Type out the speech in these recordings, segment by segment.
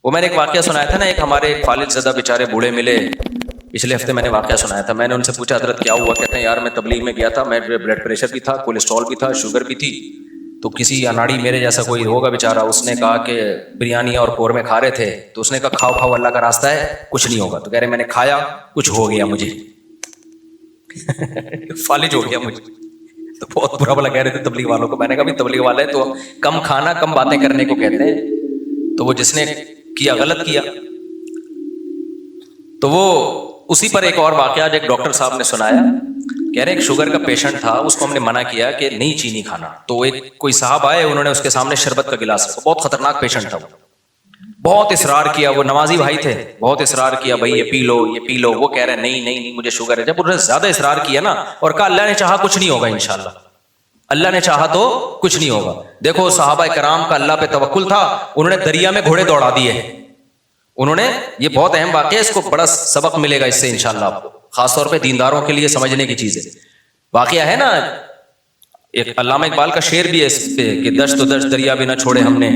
وہ میں نے ایک واقعہ سنایا تھا نا، ایک ہمارے ایک فالج زدہ بیچارے بوڑھے ملے، پچھلے ہفتے میں نے واقعہ سنایا تھا. میں نے ان سے پوچھا حضرت کیا ہوا؟ کہتے ہیں یار میں تبلیغ میں گیا تھا، میں بلڈ پریشر بھی تھا، کولیسٹرول بھی تھا، شوگر بھی تھی، تو کسی اناڑی میرے جیسا کوئی ہوگا بیچارہ، اس نے کہا کہ بریانی اور قورمے کھا رہے تھے، تو اس نے کہا کھاؤ کھاؤ اللہ کا راستہ ہے کچھ نہیں ہوگا. تو کہہ رہے میں نے کھایا کچھ ہو گیا مجھے فالج ہو گیا مجھے. تو بہت برا بلا کہہ رہے تھے تبلیغ والوں کو. میں نے کہا بھی تبلیغ والے تو کم کھانا کم باتیں کرنے کو کہتے ہیں. تو وہ جس نے کیا غلط کیا. تو وہ اسی پر ایک اور واقعہ ایک ڈاکٹر صاحب نے سنایا. کہہ رہے ایک شوگر کا پیشنٹ تھا، اس کو ہم نے منع کیا کہ نہیں چینی کھانا. تو ایک کوئی صاحب آئے، انہوں نے اس کے سامنے شربت کا گلاس رکھا. بہت خطرناک پیشنٹ تھا، بہت اصرار کیا. وہ نمازی بھائی تھے، بہت اصرار کیا بھائی یہ پی لو یہ پی لو. وہ کہہ رہے نہیں نہیں نہیں مجھے شوگر ہے. جب انہوں نے زیادہ اصرار کیا نا اور کہا اللہ نے چاہا کچھ نہیں ہوگا انشاءاللہ، اللہ نے چاہا تو کچھ نہیں ہوگا. دیکھو صحابہ کرام کا اللہ پہ توکل تھا، انہوں نے دریا میں گھوڑے دوڑا دیے. انہوں نے، یہ بہت اہم واقعہ ہے، اس کو بڑا سبق ملے گا اس سے انشاءاللہ آپ کو، خاص طور پہ دینداروں کے لیے سمجھنے کی چیز ہے. واقعہ ہے نا، ایک علامہ اقبال کا شعر بھی ہے اس پہ کہ دشت و دشت دریا بھی نہ چھوڑے ہم نے،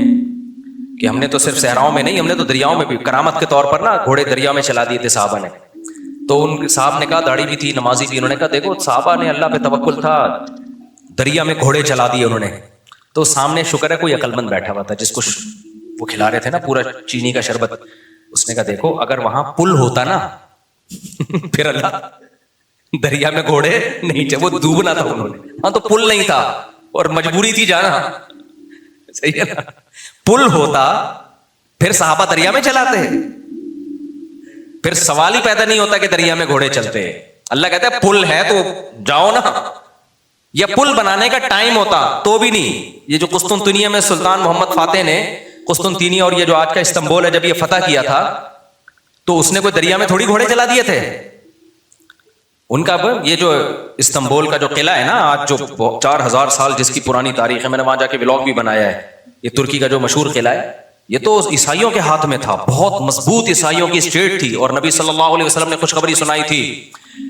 کہ ہم نے تو صرف صحراؤں میں نہیں، ہم نے تو دریاؤں میں بھی کرامت کے طور پر نا گھوڑے دریا میں چلا دیے تھے صحابہ نے. تو ان صاحب نے کہا داڑھی بھی تھی نمازی بھی، انہوں نے کہا دیکھو صحابہ نے اللہ پہ توکل تھا، دریا میں گھوڑے چلا دیے انہوں نے. تو سامنے شکر ہے کوئی عقل مند بیٹھا ہوا تھا جس کو وہ کھلا رہے تھے نا پورا چینی کا شربت. اس نے کہا دیکھو اگر وہاں پل ہوتا نا پھر اللہ دریا میں گھوڑے نہیں چاہے، وہ ڈوبنا تھا انہوں نے، ہاں تو پل نہیں تھا اور مجبوری تھی جانا، صحیح ہے نا. پل ہوتا پھر صحابہ دریا میں چلاتے، پھر سوال ہی پیدا نہیں ہوتا کہ دریا میں گھوڑے چلتے. اللہ کہتا ہے پل ہے تو جاؤ نا. یا پل بنانے کا ٹائم ہوتا تو بھی نہیں. یہ جو قسطنطنیہ میں سلطان محمد فاتح نے قسطنطنیہ اور یہ جو آج کا استنبول ہے جب یہ فتح کیا تھا، تو اس نے کوئی دریا میں تھوڑی گھوڑے چلا دیے تھے. ان کا یہ جو استنبول کا جو قلعہ ہے نا آج جو 4000 سال جس کی پرانی تاریخ ہے، میں نے وہاں جا کے ولاگ بھی بنایا ہے، یہ ترکی کا جو مشہور قلعہ ہے، یہ تو عیسائیوں کے ہاتھ میں تھا، بہت مضبوط عیسائیوں کی اسٹیٹ تھی. اور نبی صلی اللہ علیہ وسلم نے خوشخبری سنائی تھی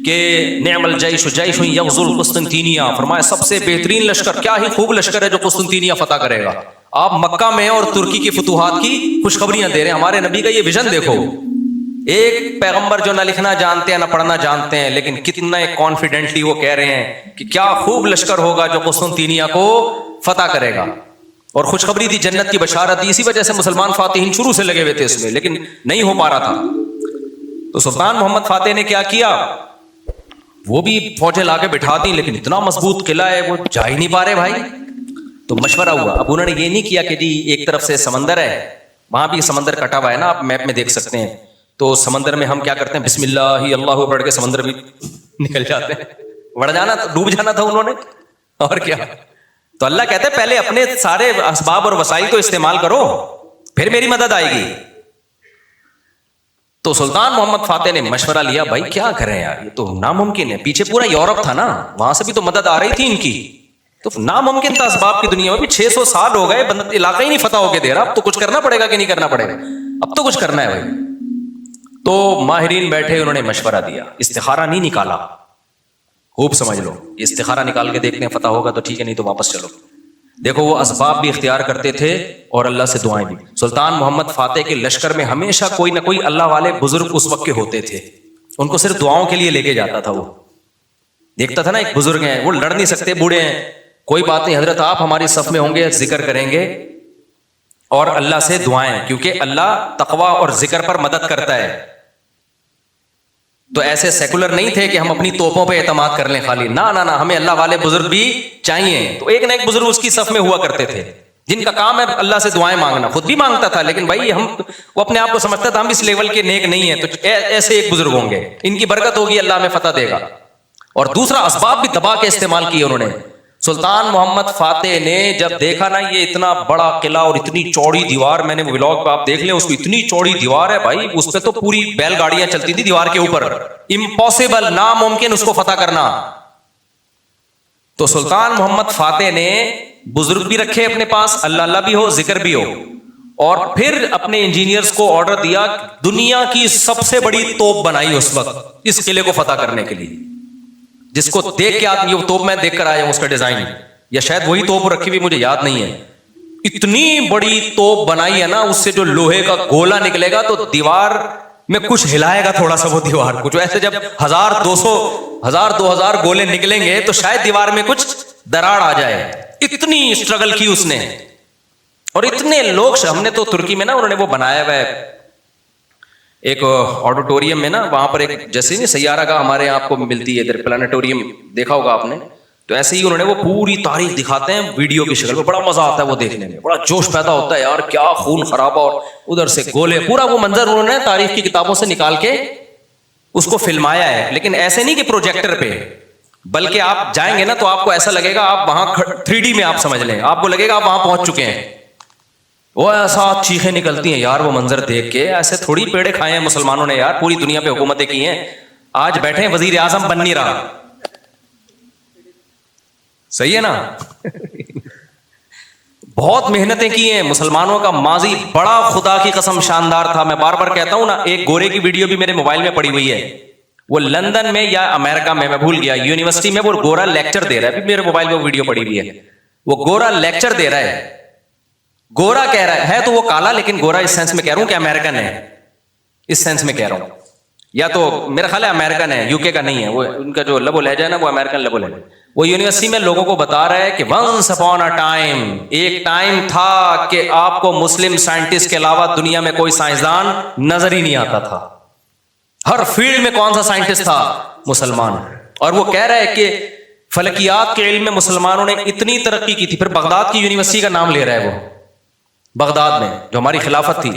کہ نعم الجیش جیش یغزو القسطنطینیہ، فرمایا سب سے بہترین لشکر، کیا ہی خوب لشکر ہے جو قسطنطینیہ فتح کرے گا. آپ مکہ میں اور ترکی کی فتوحات کی خوشخبریاں دے رہے ہیں. ہمارے نبی کا یہ ویژن دیکھو، ایک پیغمبر جو نہ لکھنا جانتے ہیں نہ پڑھنا جانتے ہیں، لیکن کتنا کانفیڈنٹلی وہ کہہ رہے ہیں کہ کیا خوب لشکر ہوگا جو قسطنطینیہ کو فتح کرے گا. اور خوشخبری دی، جنت کی بشارت دی. اسی وجہ سے مسلمان فاتحین شروع سے لگے ہوئے تھے اس میں، لیکن نہیں ہو پا رہا تھا. تو سلطان محمد فاتح نے کیا کیا، وہ بھی فوجیں لا کے بٹھا دی، لیکن اتنا مضبوط قلعہ ہے وہ جا ہی نہیں پا رہے بھائی. تو مشورہ ہوا. اب انہوں نے یہ نہیں کیا کہ جی ایک طرف سے سمندر ہے، وہاں بھی سمندر کٹا ہوا ہے نا، آپ میپ میں دیکھ سکتے ہیں. تو سمندر میں ہم کیا کرتے ہیں، بسم اللہ ہی اللہ پڑھ کے سمندر بھی نکل جاتے ہیں. بڑھ جانا، ڈوب جانا تھا انہوں نے، اور کیا. تو اللہ کہتے ہیں پہلے اپنے سارے اسباب اور وسائل تو استعمال کرو، پھر میری مدد آئے گی. تو سلطان محمد فاتح نے مشورہ لیا، بھائی کیا کریں یار، یہ تو ناممکن ہے. پیچھے پورا یورپ تھا نا، وہاں سے بھی تو مدد آ رہی تھی ان کی، تو ناممکن تھا. اسباب کی دنیا میں بھی 600 سال ہو گئے، علاقہ ہی نہیں فتح ہو کے دے رہا. اب تو کچھ کرنا پڑے گا کہ نہیں کرنا پڑے گا؟ اب تو کچھ کرنا ہے بھائی. تو ماہرین بیٹھے، انہوں نے مشورہ دیا، استخارہ نہیں نکالا. خوب سمجھ لو، استخارہ نکال کے دیکھتے ہیں فتح ہوگا تو ٹھیک ہے، نہیں تو واپس چلو. دیکھو وہ اسباب بھی اختیار کرتے تھے اور اللہ سے دعائیں بھی. سلطان محمد فاتح کے لشکر میں ہمیشہ کوئی نہ کوئی اللہ والے بزرگ اس وقت کے ہوتے تھے، ان کو صرف دعاؤں کے لیے لے کے جاتا تھا. وہ دیکھتا تھا نا ایک بزرگ ہیں، وہ لڑ نہیں سکتے، بوڑھے ہیں، کوئی بات نہیں حضرت آپ ہماری صف میں ہوں گے، ذکر کریں گے اور اللہ سے دعائیں، کیونکہ اللہ تقوی اور ذکر پر مدد کرتا ہے. تو ایسے سیکولر نہیں تھے کہ ہم اپنی توپوں پہ اعتماد کر لیں خالی، نہ نہ نہ، ہمیں اللہ والے بزرگ بھی چاہیے. تو ایک نہ ایک بزرگ اس کی صف میں ہوا کرتے تھے جن کا کام ہے اللہ سے دعائیں مانگنا. خود بھی مانگتا تھا، لیکن بھائی وہ اپنے آپ کو سمجھتا تھا ہم اس لیول کے نیک نہیں ہیں، تو ایسے ایک بزرگ ہوں گے، ان کی برکت ہوگی، اللہ میں فتح دے گا. اور دوسرا اسباب بھی دبا کے استعمال کیے انہوں نے. سلطان محمد فاتح نے جب دیکھا نا یہ اتنا بڑا قلعہ اور اتنی چوڑی دیوار، میں نے ولاگ پہ آپ دیکھ لیں اس کو، اتنی چوڑی دیوار ہے بھائی، اس پہ تو پوری بیل گاڑیاں چلتی تھی دیوار کے اوپر، امپاسبل، ناممکن اس کو فتح کرنا. تو سلطان محمد فاتح نے بزرگ بھی رکھے اپنے پاس، اللہ اللہ بھی ہو، ذکر بھی ہو، اور پھر اپنے انجینئرز کو آرڈر دیا، دنیا کی سب سے بڑی توپ بنائی اس وقت اس قلعے کو فتح کرنے کے لیے، جس کو دیکھ کے آدمی، یہ توپ میں دیکھ کر آیا ہوں اس کا ڈیزائن، یا شاید وہی توپ رکھی ہوئی مجھے یاد نہیں ہے، इतनी बड़ी तोप बनाई है ना, उससे जो लोहे का गोला निकलेगा तो दीवार में कुछ हिलाएगा थोड़ा सा वो दीवार को। जो ऐसे जब 1000-2000 गोले निकलेंगे तो शायद दीवार में कुछ दरार आ जाए। इतनी स्ट्रगल की उसने, और इतने लोग। हमने तो तुर्की में ना उन्होंने वो बनाया हुआ है एक ऑडिटोरियम में ना, वहां पर एक जैसे नहीं सैयारा का हमारे यहाँ आपको मिलती है इधर प्लानिटोरियम, देखा होगा आपने, तो ऐसे ही उन्होंने वो पूरी तारीख दिखाते हैं वीडियो की शक्ल में। बड़ा मजा आता है वो देखने में, बड़ा जोश पैदा होता है यार, क्या खून खराबा और उधर से गोले, पूरा वो मंजर उन्होंने तारीख की किताबों से निकाल के उसको फिल्माया है। लेकिन ऐसे नहीं कि प्रोजेक्टर पे, बल्कि आप जाएंगे ना तो आपको ऐसा लगेगा आप वहां 3D में आप समझ लें, आपको लगेगा आप वहां पहुंच चुके हैं। वो ऐसा चीखें निकलती हैं यार वो मंजर देख के, ऐसे थोड़ी पेड़े खाए हैं मुसलमानों ने यार, पूरी दुनिया पे हुकूमतें की हैं, आज बैठे हैं वजीर आजम बन नहीं रहा। सही है ना? बहुत मेहनतें की हैं मुसलमानों का माजी बड़ा खुदा की कसम शानदार था। मैं बार बार कहता हूं ना, एक गोरे की वीडियो भी मेरे मोबाइल में पड़ी हुई है, वो लंदन में या अमेरिका में, मैं भूल गया, यूनिवर्सिटी में वो गोरा लेक्चर दे रहा है, अभी मेरे मोबाइल में वीडियो पड़ी हुई है। वो गोरा लेक्चर दे रहा है, गोरा कह रहा है तो वो काला, लेकिन गोरा इस सेंस में कह रहा हूं कि अमेरिकन है, इस सेंस में कह रहा हूं, या तो मेरा ख्याल है अमेरिकन है, यूके का नहीं है वो, उनका जो लबो लहजा है ना वो अमेरिकन लबो लहजा। वो यूनिवर्सिटी में लोगों को बता रहा है कि वंस अपॉन अ टाइम, एक टाइम था कि आपको मुस्लिम साइंटिस्ट के अलावा दुनिया में कोई साइंसदान नजर ही नहीं आता था। हर फील्ड में कौन सा साइंटिस्ट था? मुसलमान। और वो कह रहा है कि फलकियात के इल्म में मुसलमानों ने इतनी तरक्की की थी। फिर बगदाद की यूनिवर्सिटी का नाम ले रहा है वो, बगदाद में जो हमारी खिलाफत थी,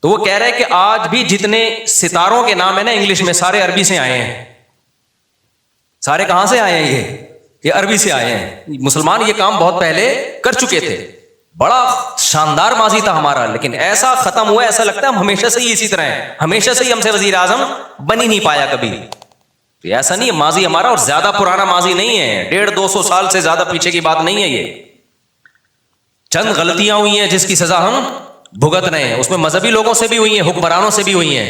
तो वो कह रहा है कि आज भी जितने सितारों के नाम है ना इंग्लिश में, सारे अरबी से आए हैं। सारे कहां से आए हैं? ये अरबी से आए हैं। मुसलमान ये काम बहुत पहले कर चुके थे, बड़ा शानदार माजी था हमारा, लेकिन ऐसा खत्म हुआ, ऐसा लगता है हम हमेशा से ही इसी तरह हैं, हमेशा से ही हमसे वजीर आजम बन ही नहीं पाया कभी। तो ऐसा नहीं है, माजी हमारा और ज्यादा पुराना माजी नहीं है, 150-200 साल से ज्यादा पीछे की बात नहीं है। ये चंद गलतियां हुई हैं जिसकी सजा हम भुगत रहे हैं, उसमें मजहबी लोगों से भी हुई है, हुक्मरानों से भी हुई है,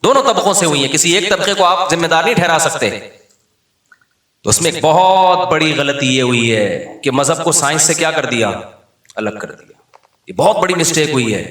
दोनों तबकों से हुई है, किसी एक तबके को आप जिम्मेदार नहीं ठहरा सकते। तो उसमें एक बहुत बड़ी गलती ये हुई है कि मजहब को साइंस से क्या कर दिया? अलग कर दिया। ये बहुत बड़ी मिस्टेक हुई है।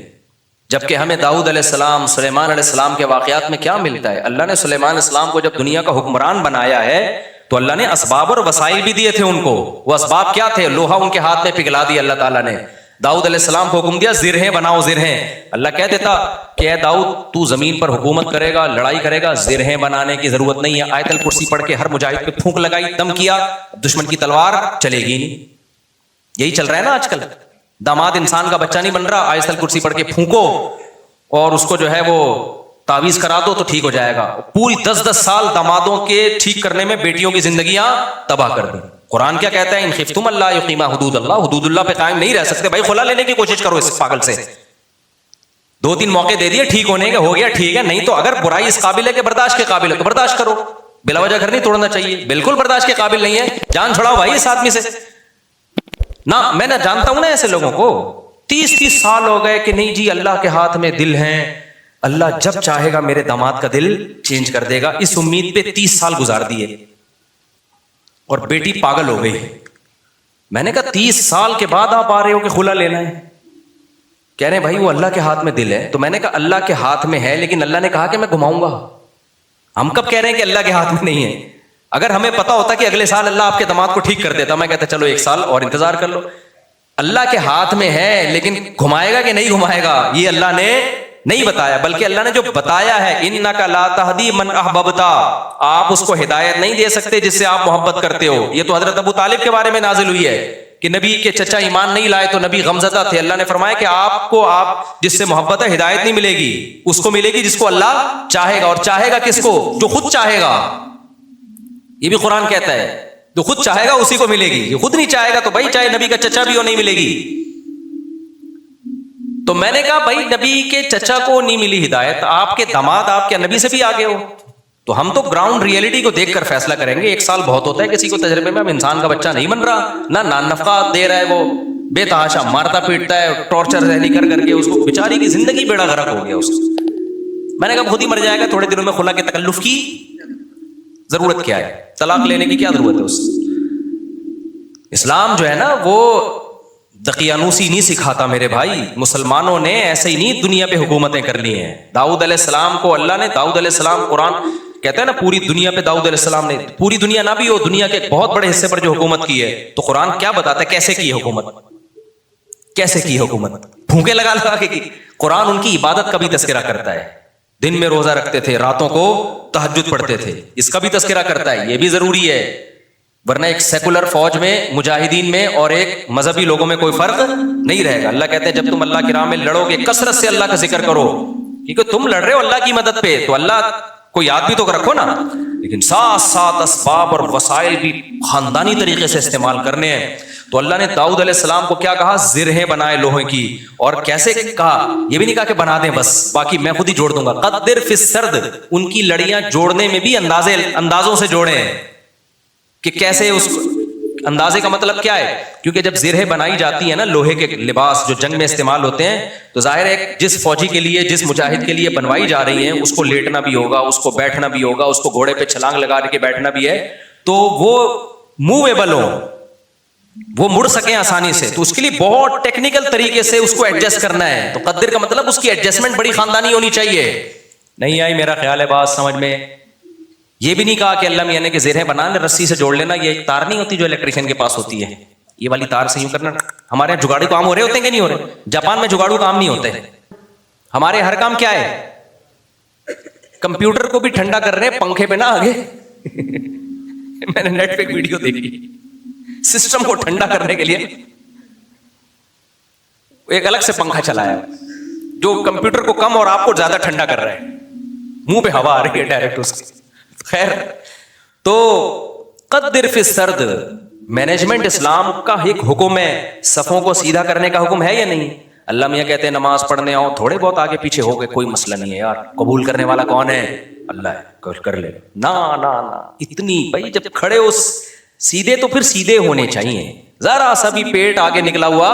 जबकि हमें दाऊद अलैहिस्सलाम, सुलेमान अलैहिस्सलाम के वाकयात में क्या मिलता है? अल्लाह ने सुलेमान अलैहिस्सलाम को जब दुनिया का हुक्मरान बनाया है तो अल्लाह ने असबाब और वसाइल भी दिए थे उनको। वो असबाब क्या थे? लोहा उनके हाथ में पिघला दिया अल्लाह ताला ने। दाऊद अलैहिस्सलाम को हुक्म दिया जिरहें बनाओ, जिरहें। अल्लाह कह देता कि दाऊद तू जमीन पर हुकूमत करेगा, लड़ाई करेगा, जिरहें बनाने की जरूरत नहीं है। आयतल कुर्सी पढ़ के हर मुजाहिद पे फूंक लगाई, दम किया, दुश्मन की तलवार चलेगी नहीं। यही चल रहा है ना आजकल, दामाद इंसान का बच्चा नहीं बन रहा, आयतल कुर्सी पढ़ के फूंको और उसको जो है वो तावीज करा दो तो ठीक हो जाएगा। पूरी 10-10 साल दामादों के ठीक करने में बेटियों की जिंदगियां तबाह कर दी। कुरान क्या कहता है? इन खिफ्तुम अल्लाह युकीमा हुदूदल्लाह, हुदूदुल्लाह पे कायम नहीं रह सकते भाई, खुला लेने की कोशिश करो इस पागल से। 2-3 मौके दे दिए ठीक होने के, हो गया ठीक है, नहीं तो अगर बुराई इस काबिल है कि बर्दाश्त के काबिल है तो बर्दाश्त करो। बिला वजह घर नहीं तोड़ना चाहिए, बिल्कुल बर्दाश्त के काबिल नहीं है, जान छुड़ाओ भाई इस आदमी से ना। मैं ना जानता हूं ना ऐसे लोगों को, 30-30 साल हो गए कि नहीं जी अल्लाह के हाथ में दिल है, अल्लाह जब चाहेगा मेरे दामाद का दिल चेंज कर देगा। इस उम्मीद पे 30 साल गुजार दिए और बेटी पागल हो गई। मैंने कहा 30 साल के बाद आप आ रहे हो कि खुला लेना है? कह रहे भाई वो अल्लाह के हाथ में दिल है। तो मैंने कहा अल्लाह के हाथ में है, लेकिन अल्लाह ने कहा कि मैं घुमाऊंगा। हम कब कह रहे हैं कि अल्लाह के हाथ में नहीं है? अगर हमें पता होता कि अगले साल अल्लाह आपके दामाद को ठीक कर देता, मैं कहता चलो 1 साल और इंतजार कर लो। अल्लाह के हाथ में है, लेकिन घुमाएगा कि नहीं घुमाएगा ये अल्लाह ने नहीं बताया, बल्कि अल्लाह ने जो बताया है इन्नका ला तहदी मन अहबबता, आप उसको हिदायत नहीं दे सकते जिससे आप मोहब्बत करते हो। ये तो हजरत अबू तालिब के बारे में नाजिल हुई है कि नबी के चचा ईमान नहीं लाए तो नबी गमज़दा थे। अल्लाह ने फरमाया कि आपको आप जिससे मोहब्बत है हिदायत नहीं मिलेगी, उसको मिलेगी जिसको अल्लाह चाहेगा। और चाहेगा किसको? जो खुद चाहेगा। ये भी कुरान कहता है जो खुद चाहेगा उसी को मिलेगी, जो खुद नहीं चाहेगा तो भाई चाहे नबी का चचा भी हो नहीं मिलेगी। तो मैंने कहा भाई नबी के चचा को नहीं मिली हिदायत, आपके दामाद आपके नबी से भी आगे हो, तो हम तो ग्राउंड रियलिटी को देखकर फैसला करेंगे। 1 साल बहुत होता है किसी को तजर्बे में, अब इंसान का बच्चा नहीं बन रहा, ना नान नफका दे रहा है, वो बेतहाशा मारता पीटता है, टॉर्चर रहनी कर करके उसको बेचारी की जिंदगी बेड़ा गर्क हो गया उसको। मैंने कहा खुद ही मर जाएगा, थोड़े दिनों में खुला के तकल्लुफ की जरूरत क्या है? तलाक लेने की क्या जरूरत है उससे? इस्लाम जो है ना वो दकियानूसी नहीं सिखाता मेरे भाई, मुसलमानों ने ऐसे ही नहीं दुनिया पे हुकूमतें कर ली हैं। दाऊद अलैहिस्सलाम को अल्लाह ने, दाऊद अलैहिस्सलाम, कुरान कहता है ना पूरी दुनिया पे दाऊद अलैहिस्सलाम ने, पूरी दुनिया ना भी हो, दुनिया के बहुत बड़े हिस्से पर जो हुकूमत की है, तो कुरान क्या बताता है कैसे की हुकूमत, कैसे की हुकूमत, भूखे लगा लगा के की। कुरान उनकी इबादत का भी तस्करा करता है, दिन में रोजा रखते थे, रातों को तहज्जुद पढ़ते थे, इसका भी तस्करा करता है, ये भी जरूरी है। वरना एक सेकुलर फौज में, मुजाहिदीन में और एक मजहबी लोगों में कोई फर्क नहीं रहेगा। अल्लाह कहते हैं जब तुम अल्लाह की राह में लड़ोगे, कसरत से अल्लाह का जिक्र करो, क्योंकि तुम लड़ रहे हो अल्लाह की मदद पे, तो अल्लाह को याद भी तो रखो ना, लेकिन साथ साथ असबाब और वसाइल भी खानदानी तरीके से इस्तेमाल करने हैं। तो अल्लाह ने दाऊद अलैहिस्सलाम को क्या कहा, जिरहें बनाए लोहे की, और कैसे कहा, ये भी नहीं कहा कि बना दें बस, बाकी मैं खुद ही जोड़ दूंगा। कद्दिर फिस सर्द, उनकी लड़ियां जोड़ने में भी अंदाजों से जोड़े हैं कि कैसे उस अंदाजे का मतलब क्या है, क्योंकि जब जिरहें बनाई जाती है ना, लोहे के लिबास जो जंग में इस्तेमाल होते हैं, तो जाहिर है जिस फौजी के लिए, जिस मुजाहिद के लिए बनवाई जा रही है, उसको लेटना भी होगा, उसको बैठना भी होगा, उसको घोड़े पे छलांग लगा के बैठना भी है, तो वो मूवेबल हो, वो मुड़ सके आसानी से, तो उसके लिए बहुत टेक्निकल तरीके से उसको एडजस्ट करना है। तो कद्दिर का मतलब उसकी एडजस्टमेंट बड़ी खानदानी होनी चाहिए। नहीं आई मेरा ख्याल है बात समझ में। ये भी नहीं कहा कि अल्लाह मियां ने कि ज़ेरें बना ले, रस्सी से जोड़ लेना, ये एक तार नहीं होती जो इलेक्ट्रिशियन के पास होती है, ये वाली तार से यूं करना। हमारे यहाँ जुगाड़ू काम हो रहे होते हैं कि नहीं हो रहे? जापान में जुगाड़ू काम नहीं होते। हमारे हर काम क्या है, कंप्यूटर को भी ठंडा कर रहे हैं पंखे पे ना आगे मैंने नेट पे एक वीडियो देखी, सिस्टम को ठंडा करने के लिए एक अलग से पंखा चलाया जो कंप्यूटर को कम और आपको ज्यादा ठंडा कर रहा है, मुंह पे हवा आ रही है डायरेक्ट उसकी। खैर, तो कद्दिर फिस सर्द, मैनेजमेंट इस्लाम का एक हुक्म है, सफों को सीधा करने का हुक्म है या नहीं? अल्लाह मियां कहते हैं नमाज पढ़ने आओ, थोड़े बहुत आगे पीछे हो गए कोई मसला नहीं है यार, कबूल करने वाला कौन है? अल्लाह है, कर ले। ना ना ना, इतनी भाई जब खड़े हो सीधे तो फिर सीधे होने चाहिए, जरा सा भी पेट आगे निकला हुआ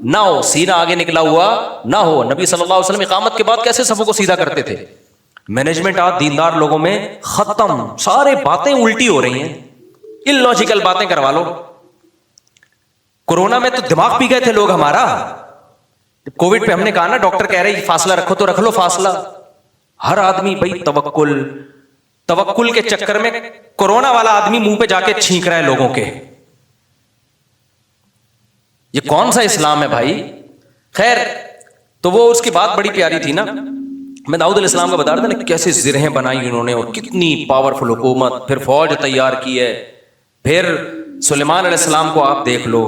ना हो, सीना आगे निकला हुआ ना हो। नबी सल्लल्लाहु अलैहि वसल्लम इकामत के बाद कैसे सफों को सीधा करते थे? मैनेजमेंट आज दीनदार लोगों में खत्म, सारे बातें उल्टी हो रही हैं, इलॉजिकल बातें करवा लो। कोरोना में तो दिमाग पी गए थे लोग हमारा, कोविड पे हमने कहा ना, डॉक्टर कह रहे फासला रखो तो रख लो फासला। हर आदमी भाई तवक्कुल के चक्कर में कोरोना वाला आदमी मुंह पे जाके छींक रहा है लोगों के। ये कौन सा इस्लाम है भाई? खैर, तो वो उसकी बात बड़ी प्यारी थी ना, मैं दाऊद अलैहिस्सलाम का बता रहा था ना, कैसे जिरहें बनाई उन्होंने और कितनी पावरफुल हुकूमत, फिर फौज तैयार की है। फिर सुलेमान अलैहिस्सलाम को आप देख लो,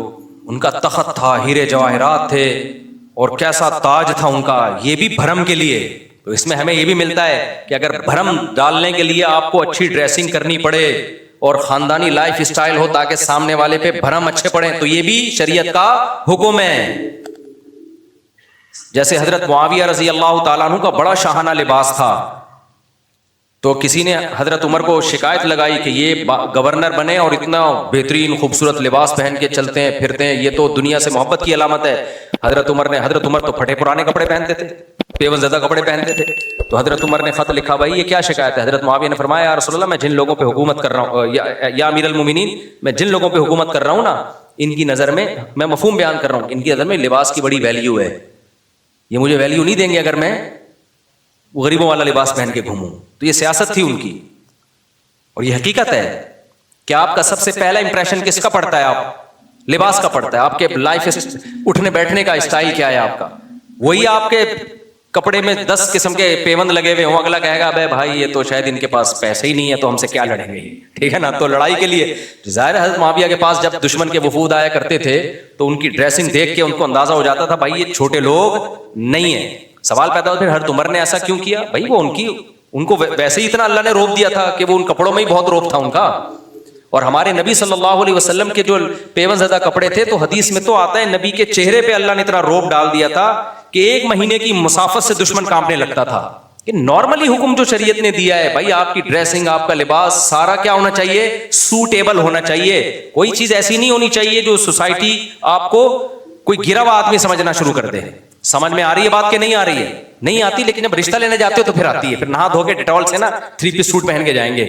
उनका तख्त था, हीरे जवाहरात थे और कैसा ताज था उनका, ये भी भरम के लिए। तो इसमें हमें ये भी मिलता है कि अगर भरम डालने के लिए आपको अच्छी ड्रेसिंग करनी पड़े और खानदानी लाइफ स्टाइल हो ताकि सामने वाले पे भरम अच्छे पड़े, तो ये भी शरीयत का हुक्म है। जैसे हजरत मुआविया रजी अल्लाह ताला अन्हु का बड़ा शाहाना लिबास था, तो किसी ने हजरत उमर को शिकायत लगाई कि ये गवर्नर बने और इतना बेहतरीन खूबसूरत लिबास पहन के चलते हैं फिरते हैं, ये तो दुनिया से मोहब्बत की अलामत है। हजरत उमर तो फटे पुराने कपड़े पहनते थे, पेवनज़दा कपड़े पहनते थे। तो हजरत उमर ने खत लिखा, भाई ये क्या शिकायत है? हजरत मुआविया ने फरमाया, या रसूलल्लाह, मैं जिन लोगों पे हुकूमत कर रहा हूँ, या अमीरुल मोमिनीन, मैं जिन लोगों पे हुकूमत कर रहा हूँ ना, इनकी नज़र में, मैं मफहूम बयान कर रहा हूँ, इनकी नज़र में लिबास की बड़ी वैल्यू है, ये मुझे वैल्यू नहीं देंगे अगर मैं गरीबों वाला लिबास पहन के घूमूं। तो ये सियासत थी उनकी, और ये हकीकत है कि आपका सबसे पहला इंप्रेशन किसका पड़ता है? आप लिबास का पड़ता है, आपके लाइफ उठने बैठने का स्टाइल क्या है आपका। वही आपके कपड़े में 10 किस्म के पेवंद लगे हुए हों, अगला कहेगा अबे भाई ये तो शायद इनके पास पैसे ही नहीं है तो हमसे क्या लड़ेंगे, ठीक है ना। तो लड़ाई के लिए ज़ाहिर हज़रत मुआविया के पास जब दुश्मन के वफूद आया करते थे तो उनकी ड्रेसिंग देख के उनको अंदाजा हो जाता था, भाई ये छोटे लोग नहीं है। सवाल पैदा होता, फिर हज़रत उमर ने ऐसा क्यों किया? भाई वो उनको वैसे ही इतना अल्लाह ने रोक दिया था कि वो उन कपड़ों में ही बहुत रोक था उनका। और हमारे नबी सल्लल्लाहु अलैहि वसल्लम के जो पेवनज़दा कपड़े थे, तो हदीस में तो आता है नबी के चेहरे पे अल्लाह ने इतना रोब डाल दिया था कि 1 महीने की मुसाफत से दुश्मन कांपने लगता था। कि नॉर्मली हुक्म जो शरीयत ने दिया है, भाई आपकी ड्रेसिंग, आपका लिबास सारा क्या होना चाहिए? सूटेबल होना चाहिए। कोई चीज ऐसी नहीं होनी चाहिए जो सोसाइटी आपको कोई गिरा हुआ आदमी समझना शुरू कर दे। समझ में आ रही है बात कि नहीं आ रही है? नहीं आती, लेकिन जब रिश्ता लेने जाते हो तो फिर आती है। फिर नहा धो के डिटॉल से ना 3 पीस सूट पहन के जाएंगे,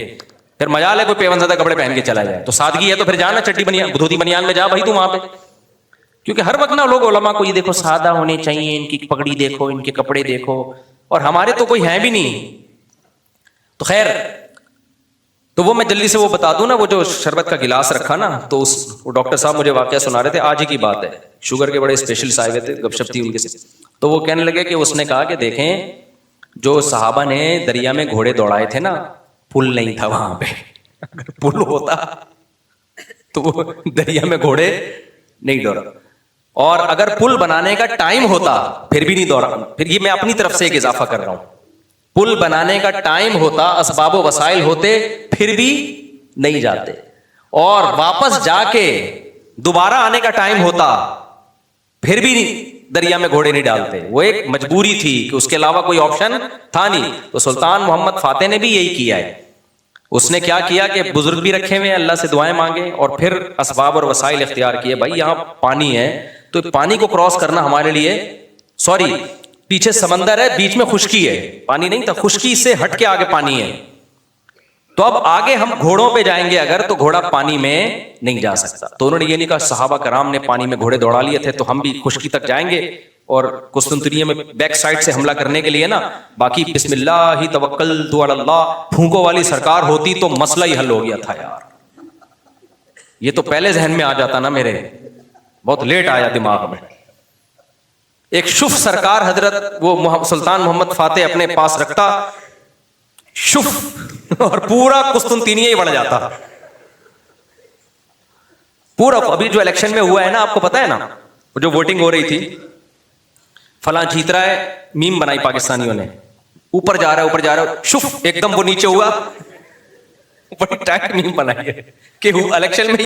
फिर मजाल है कोई पेवनज़दा कपड़े पहन के चला जाए। तो सादगी है तो फिर जाना चड्डी बनियान धोती बनियान में जा भाई तू वहां पे, کیونکہ ہر وقت نا لوگ علماء کو یہ دیکھو سادہ ہونے چاہیے، ان کی پگڑی دیکھو، ان کے کپڑے دیکھو، اور ہمارے تو کوئی ہیں بھی نہیں. تو خیر، تو وہ میں جلدی سے وہ بتا دوں نا، وہ جو شربت کا گلاس رکھا نا، تو وہ ڈاکٹر صاحب مجھے واقعہ سنا رہے تھے، آج ہی کی بات ہے، شوگر کے بڑے اسپیشلسٹ آئے ہوئے تھے، گپ شپ تھی ان کے سے. تو وہ کہنے لگے کہ اس نے کہا کہ دیکھیں، جو صحابہ نے دریا میں گھوڑے دوڑائے تھے نا، پل نہیں تھا وہاں پہ. اگر پل ہوتا تو وہ دریا میں گھوڑے نہیں دوڑا، اور اگر پل بنانے کا ٹائم ہوتا پھر بھی نہیں دوڑا. پھر یہ میں اپنی طرف سے ایک اضافہ کر رہا ہوں، پل بنانے کا ٹائم ہوتا، اسباب و وسائل ہوتے، پھر بھی نہیں جاتے، اور واپس جا کے دوبارہ آنے کا ٹائم ہوتا پھر بھی دریا میں گھوڑے نہیں ڈالتے. وہ ایک مجبوری تھی کہ اس کے علاوہ کوئی آپشن تھا نہیں. تو سلطان محمد فاتح نے بھی یہی کیا ہے. اس نے کیا کیا کہ بزرگ بھی رکھے ہوئے، اللہ سے دعائیں مانگے، اور پھر اسباب اور وسائل اختیار کیے. بھائی یہاں پانی ہے تو پانی کو کراس کرنا ہمارے لیے، سوری پیچھے سمندر ہے، بیچ میں خشکی ہے، پانی نہیں تھا، خشکی سے ہٹ کے آگے پانی ہے. تو اب آگے ہم گھوڑوں پہ جائیں گے اگر، تو گھوڑا پانی میں نہیں جا سکتا. تو انہوں نے یہ نہیں کہا صحابہ کرام نے پانی میں گھوڑے دوڑا لیے تھے تو ہم بھی خشکی تک جائیں گے، اور قسطنطنیہ میں بیک سائڈ سے حملہ کرنے کے لیے نا، باقی بسم اللہ توکلت علی اللہ پھونکوں والی سرکار ہوتی تو مسئلہ ہی حل ہو گیا تھا یار. یہ تو پہلے ذہن میں آ جاتا نا، میرے بہت لیٹ آیا دماغ میں. ایک شف سرکار حضرت وہ سلطان محمد فاتح اپنے پاس رکھتا، شف، اور پورا قسطنطنیہ ہی بڑھ جاتا پورا. ابھی جو الیکشن میں ہوا ہے نا، آپ کو پتا ہے نا، جو ووٹنگ ہو رہی تھی، فلاں جیت رہا ہے، میم بنائی پاکستانیوں نے، اوپر جا رہا ہے اوپر جا رہا ہے، شف ایک دم وہ نیچے ہوا، بڑی ٹائٹ میم بنائی ہے کہ الیکشن میں